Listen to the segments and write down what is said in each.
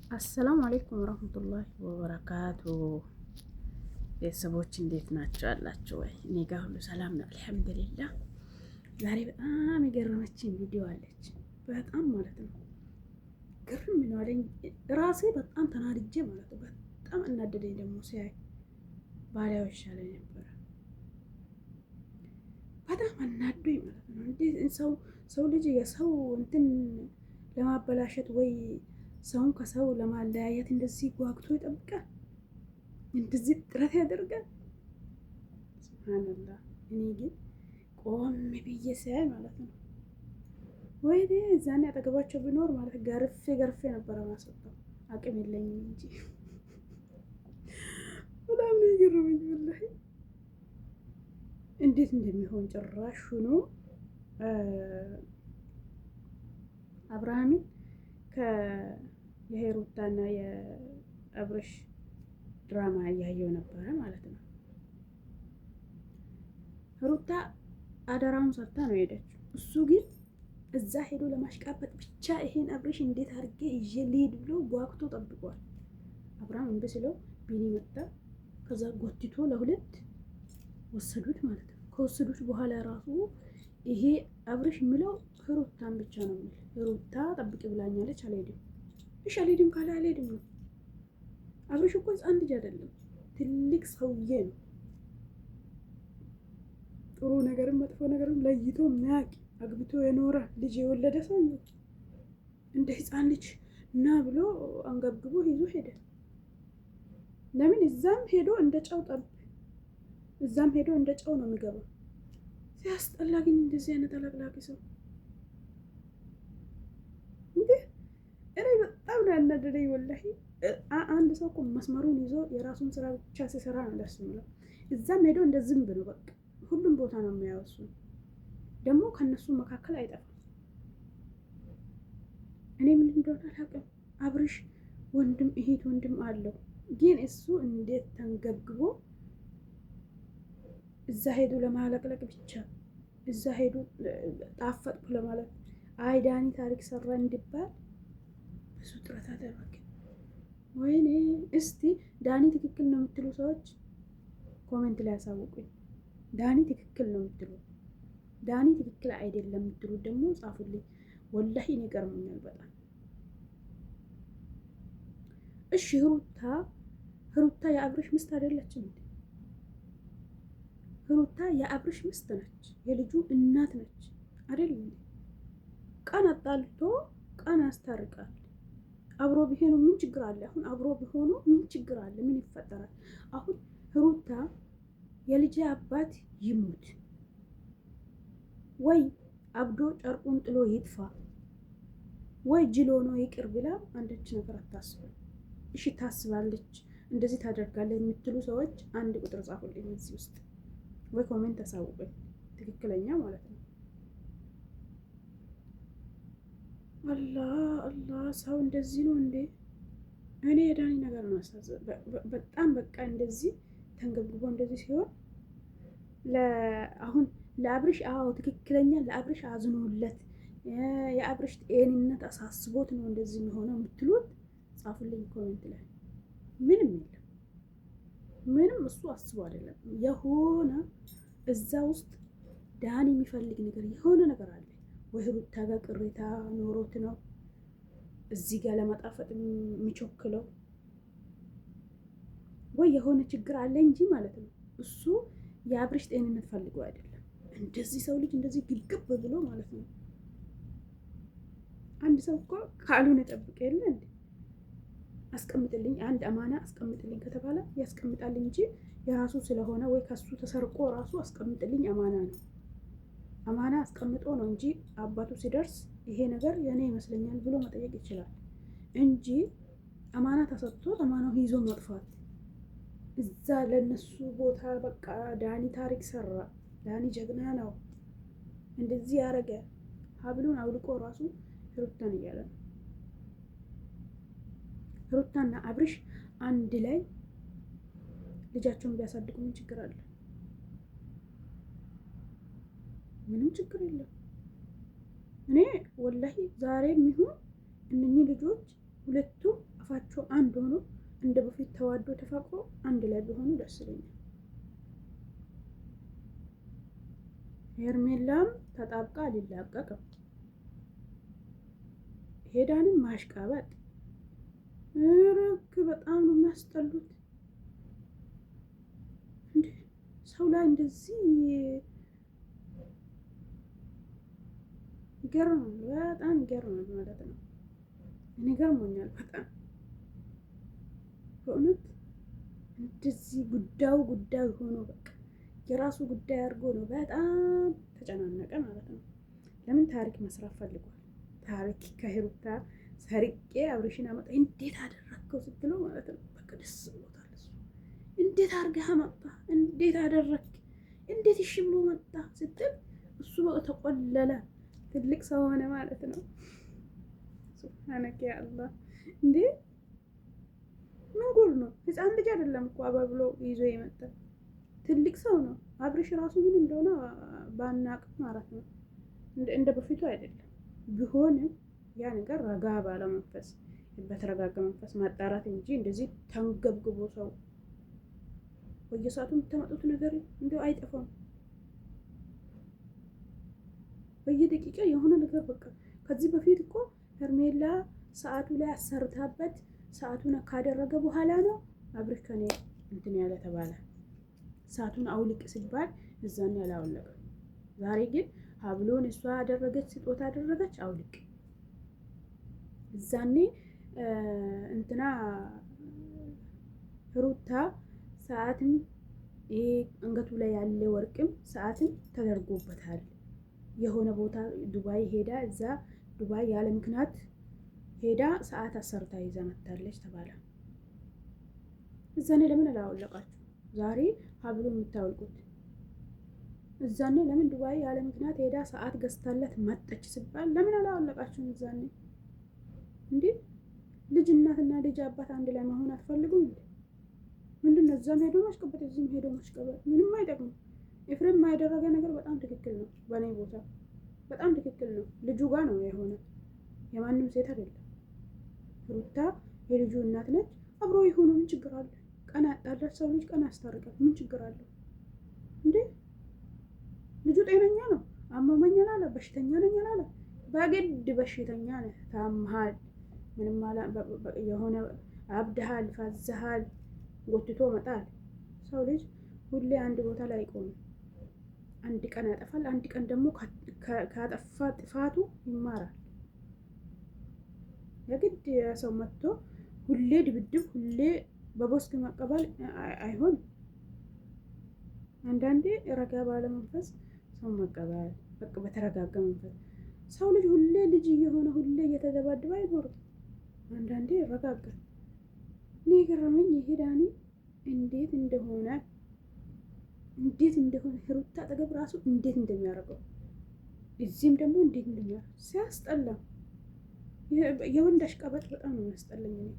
አሰላሙ አለይኩም ወረህመቱላሂ ወበረካቱ። ቤተሰቦች እንዴት ናቸው? ያላችሁ ወይ? እኔ ጋር ሁሉ ሰላም ነው አልሐምዱሊላህ። ዛሬ በጣም የገረመችኝ ቪዲዮ አለች። በጣም ማለት ነው ግርም ነው አለኝ። ራሴ በጣም ተናድጄ ማለት ነው። በጣም እናደደኝ ደግሞ ሲያይ ባሪያው ይሻለኝ ነበረ። በጣም አናዶኝ ማለት ነው። እንዴት ሰው ልጅ የሰው እንትን ለማበላሸት ወይ ሰውን ከሰው ለማለያየት እንደዚህ ጓግቶ ይጠብቃል? እንደዚህ ጥረት ያደርጋል? ሱብሃንአላህ። እኔ ግን ቆም ብዬ ሳይ ማለት ነው ወይኔ እዛኔ አጠገባቸው ቢኖር ማለት ገርፌ ነበረ ማስወጣው። አቅም የለኝም እንጂ በጣም ነው የገረመኝ ወላሂ። እንዴት እንደሚሆን ጭራሽ ሆኖ አብርሃምን የሄሩታና የአብርሽ ድራማ እያየው ነበረ ማለት ነው። ሩታ አደራውን ሰርታ ነው የሄደችው። እሱ ግን እዛ ሄዶ ለማሽቃበጥ ብቻ ይሄን አብርሽ እንዴት አድርጌ ይዤ ልሂድ ብሎ ጓጉቶ ጠብቋል። አብርሃም እምቢ ስለው ቢኒ መጣ። ከዛ ጎትቶ ለሁለት ወሰዱት ማለት ነው። ከወሰዱት በኋላ ራሱ ይሄ አብርሽ የሚለው ሩታን ብቻ ነው የሚል። ሩታ ጠብቂ ብላኛለች አልሄድም። እሺ አልሄድም ካለ አልሄድም ነው። አብርሽ እኮ ሕፃን ልጅ አይደለም፣ ትልቅ ሰውዬ ነው። ጥሩ ነገርም መጥፎ ነገርም ለይቶ የሚያውቅ አግብቶ የኖረ ልጅ የወለደ ሰው ነው። እንደ ሕፃን ልጅ እና ብሎ አንገብግቦ ይዞ ሄደ። ለምን እዛም ሄዶ እንደ ጨው እዛም ሄዶ እንደ ጨው ነው የሚገባው። ሲያስጠላ ግን እንደዚህ አይነት አለቅላቂ ሰው እንዴ! እኔ በጣም ነው ያናደደኝ ወላሂ። አንድ ሰው እኮ መስመሩን ይዞ የራሱን ስራ ብቻ ሲሰራ ነው ደስ የሚለው። እዛም ሄዶ እንደ ዝንብ ነው በቃ ሁሉም ቦታ ነው የሚያወሱ። ደግሞ ከነሱ መካከል አይጠፋም። እኔ ምን እንደሆነ አላውቅም። አብርሽ ወንድም አለው፣ ግን እሱ እንዴት ተንገብግቦ እዛ ሄዱ ለማለቅለቅ ብቻ እዛ ሄዱ ጣፈጥኩ ለማለት አይ ዳኒ ታሪክ ሰራ እንዲባል ብዙ ጥረት አደረገ። ወይኔ እስቲ ዳኒ ትክክል ነው የምትሉ ሰዎች ኮሜንት ላይ ያሳውቁኝ። ዳኒ ትክክል ነው የምትሉ፣ ዳኒ ትክክል አይደለም የምትሉ ደግሞ ጻፉልኝ። ወላሂ እኔ ገርሞኛል በጣም። እሺ ሩታ የአብርሽ ምስት አይደለችም እንዴ? ሩታ የአብርሽ ምስት ነች፣ የልጁ እናት ነች አይደል? ቀን አጣልቶ ቀን ያስታርቃል። አብሮ ቢሆኑ ምን ችግር አለ? አሁን አብሮ ቢሆኑ ምን ችግር አለ? ምን ይፈጠራል? አሁን ሩታ የልጅ አባት ይሙት ወይ አብዶ ጨርቁን ጥሎ ይጥፋ ወይ ጅሎ ነው ይቅር ብላ አንዳች ነገር አታስብም። እሺ ታስባለች፣ እንደዚህ ታደርጋለች የምትሉ ሰዎች አንድ ቁጥር ጻፉልኝ እዚህ ውስጥ ወይ ኮሜንት አሳውቁኝ። ትክክለኛ ማለት ነው። አላህ ሰው እንደዚህ ነው እንዴ? እኔ የዳኒ ነገር ነው በጣም በቃ እንደዚህ ተንገብግቦ እንደዚህ ሲሆን አሁን ለአብርሽ ትክክለኛ ለአብርሽ አዝኖለት የአብርሽ ጤንነት አሳስቦት ነው እንደዚህ የሚሆነው የምትሉት ጻፉልኝ ኮሜንት ላይ። ምንም የለም፣ ምንም እሱ አስቦ አይደለም። የሆነ እዛ ውስጥ ዳኒ የሚፈልግ ነገር የሆነ ነገር አለ ወይ ሩታ ጋር ቅሬታ ኖሮት ነው እዚህ ጋር ለመጣፈጥ የሚቾክለው ወይ የሆነ ችግር አለ እንጂ ማለት ነው። እሱ የአብርሽ ጤንነት ፈልጎ አይደለም። እንደዚህ ሰው ልጅ እንደዚህ ግብግብ ብሎ ማለት ነው። አንድ ሰው እኮ ቃሉን ጠብቅ የለ እንዴ? አስቀምጥልኝ፣ አንድ አማና አስቀምጥልኝ ከተባለ ያስቀምጣል እንጂ የራሱ ስለሆነ ወይ ከሱ ተሰርቆ ራሱ አስቀምጥልኝ አማና ነው። አማና አስቀምጦ ነው እንጂ አባቱ ሲደርስ ይሄ ነገር የኔ ይመስለኛል ብሎ መጠየቅ ይችላል እንጂ አማና ተሰጥቶት አማናው ይዞ መጥፋት። እዛ ለነሱ ቦታ በቃ ዳኒ ታሪክ ሰራ፣ ዳኒ ጀግና ነው፣ እንደዚህ ያደረገ ሀብሉን አውልቆ ራሱ ሩታን እያለ ነው። ሩታና አብርሽ አንድ ላይ ልጃቸውን ቢያሳድጉ ምን ችግር አለ? ምንም ችግር የለም። እኔ ወላሂ ዛሬ የሚሆን እነኚህ ልጆች ሁለቱም ተዋዶ ተፋቅሮ አንድ ላይ ቢሆኑ ደስ ይለኛል። ሄርሜላም ተጣብቃ አልላቀቅም። ሄዳንም ማሽቃበጥ እረክ በጣም ነው የሚያስጠሉት። እንዴ ሰው ላይ እንደዚህ ይገርማል፣ በጣም ይገርማል ማለት ነው። እኔ ገርሞኛል በጣም በእውነት እንደዚህ ጉዳዩ ሆኖ በቃ የራሱ ጉዳይ አድርጎ ነው በጣም ተጨናነቀ ማለት ነው። ለምን ታሪክ መስራት ፈልጓል። ታሪክ ከሄሩታ ሰርቄ አብሬሽን አመጣ እንዴት አደረግከው ስትለው ማለት ነው በቃ ደስ ብሎታል። እሱ እንዴት አድርገህ መጣ፣ እንዴት አደረግ፣ እንዴት እሺ ብሎ መጣ ስትል እሱ በቃ ተቆለለ፣ ትልቅ ሰው ሆነ ማለት ነው። ሱብሃነከ ያ አላህ። እንዴ ምን ጉድ ነው? ህፃን ልጅ አይደለም እኮ አባብሎ ይዞ የመጣ ትልቅ ሰው ነው። አብሬሽ ራሱ ምን እንደሆነ ባናቅ ማለት ነው። እንደ በፊቱ አይደለም። ቢሆንም ያ ነገር ረጋ ባለ መንፈስ በተረጋጋ መንፈስ ማጣራት እንጂ እንደዚህ ተንገብግቦ ሰው በየሰዓቱ የምታመጡት ነገር እንደው አይጠፋም። በየደቂቃ የሆነ ነገር በቃ ከዚህ በፊት እኮ ሄርሜላ ሰዓቱ ላይ አሰርታበት ሰዓቱን ካደረገ በኋላ ነው አብሬሽ ከኔ እንትን ያለ ተባለ። ሰዓቱን አውልቅ ሲባል እዛን ያላወለቀ። ዛሬ ግን ሀብሎን እሷ ያደረገች ስጦታ አደረገች አውልቅ። እዛኔ እንትና ሩታ ሰዓትን ይሄ አንገቱ ላይ ያለ ወርቅም ሰዓትን ተደርጎበታል። የሆነ ቦታ ዱባይ ሄዳ እዛ ዱባይ ያለ ምክንያት ሄዳ ሰዓት አሰርታ ይዛ መታለች ተባለ። እዛኔ ለምን አላወለቃችሁ? ዛሬ ሀብሎ የምታወልቁት እዛኔ ለምን ዱባይ ያለ ምክንያት ሄዳ ሰዓት ገዝታለት መጠች ሲባል ለምን አላወለቃችሁም? እዛኔ እንዴ ልጅ እናትና ልጅ አባት አንድ ላይ መሆን አትፈልጉም እንዴ? ምንድነው? እዛም ሄዶ ማሽቀበጥ እዚህም ሄዶ ማሽቀበጥ ምንም አይጠቅም። ኤፍሬም ያደረገ ነገር በጣም ትክክል ነው። በእኔ ቦታ በጣም ትክክል ነው። ልጁ ጋር ነው የሆነ የማንም ሴት አይደለም። ሩታ የልጁ እናት ነች። አብሮ የሆኑ ምን ችግር አለ? ቀን ያጣላች ሰው ልጅ ቀን ያስታርቃል። ምን ችግር አለው እንዴ? ልጁ ጤነኛ ነው። አመመኝ አላለ፣ በሽተኛ ነኝ አላለ። በግድ በሽተኛ ነህ፣ ታምሃል፣ ምንም አላ የሆነ አብድሃል፣ ፈዝሃል፣ ጎትቶ መጣል። ሰው ልጅ ሁሌ አንድ ቦታ ላይ አይቆምም። አንድ ቀን ያጠፋል፣ አንድ ቀን ደግሞ ካጠፋ ጥፋቱ ይማራል። የግድ ሰው መጥቶ ሁሌ ድብድብ፣ ሁሌ በቦስክ መቀበል አይሆንም። አንዳንዴ ረጋ ባለ መንፈስ ሰው መቀበል፣ በቃ በተረጋጋ መንፈስ። ሰው ልጅ ሁሌ ልጅ እየሆነ ሁሌ እየተደባደበ አይኖርም። አንዳንዴ ይረጋጋል። እኔ የገረመኝ ይሄ ዳኒ እንዴት እንደሆነ ሩታ አጠገብ ራሱ እንዴት እንደሚያደርገው እዚህም ደግሞ እንዴት እንደሚያደርገው ሲያስጠላ። የወንድ አሽቃባጭ በጣም ነው የሚያስጠላኝ። እኔ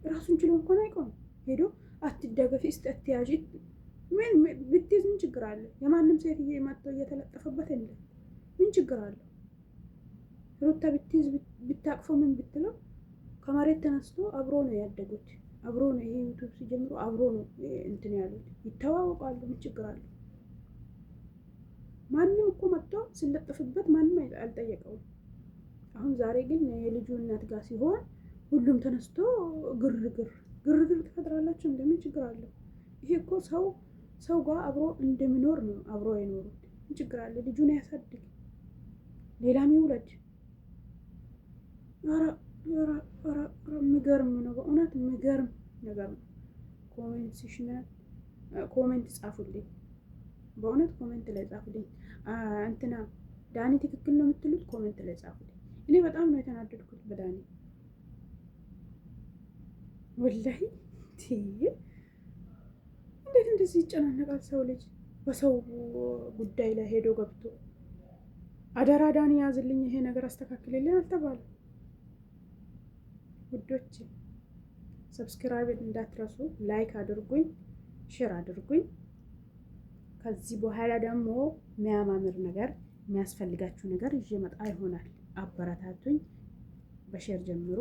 ራሱን ችሎ እንኳን አይቆም ሄዶ አትደገፊ እስቲ አትያዥ ምን ብትይዝ ምን ችግር አለ? የማንም ሴት መጥቶ እየተለጠፈበት የለም። ምን ችግር አለ? ሩታ ብትይዝ ብታቅፎ ምን ብትለው ከመሬት ተነስቶ አብሮ ነው ያደጉት። አብሮ ነው ይሄ ዩቱብ ሲጀምሩ አብሮ ነው እንትን ያሉት፣ ይተዋወቃሉ። ምን ችግር አለ? ማንም እኮ መጥቶ ሲለጠፍበት ማንም አልጠየቀውም። አሁን ዛሬ ግን የልጁ እናት ጋር ሲሆን ሁሉም ተነስቶ ግርግር ትፈጥራላችሁ። እንደምን ችግር አለው? ይሄ እኮ ሰው ጋር አብሮ እንደሚኖር ነው አብሮ የኖሩት። ምን ችግር አለ? ልጁን ያሳድግ፣ ሌላም ይውለድ። የሚገርም ነው በእውነት የሚገርም ነገር ነው። ኮሜንት ጻፉልኝ፣ በእውነት ኮሜንት ላይ ጻፉልኝ። እንትና ዳኒ ትክክል ነው የምትሉት ኮሜንት ላይ ጻፉልኝ። እኔ በጣም ነው የተናደድኩት በዳኒ ወላሂ። እንዴት እንደዚህ ይጨናነቃል ሰው ልጅ በሰው ጉዳይ ላይ ሄዶ ገብቶ። አደራ ዳኒ ያዝልኝ፣ ይሄ ነገር አስተካክልልኝ አልተባለም። ውዶች ሰብስክራይብ እንዳትረሱ፣ ላይክ አድርጉኝ፣ ሼር አድርጉኝ። ከዚህ በኋላ ደግሞ የሚያማምር ነገር የሚያስፈልጋችሁ ነገር ይዤ መጣ ይሆናል። አበረታቱኝ፣ በሼር ጀምሩ።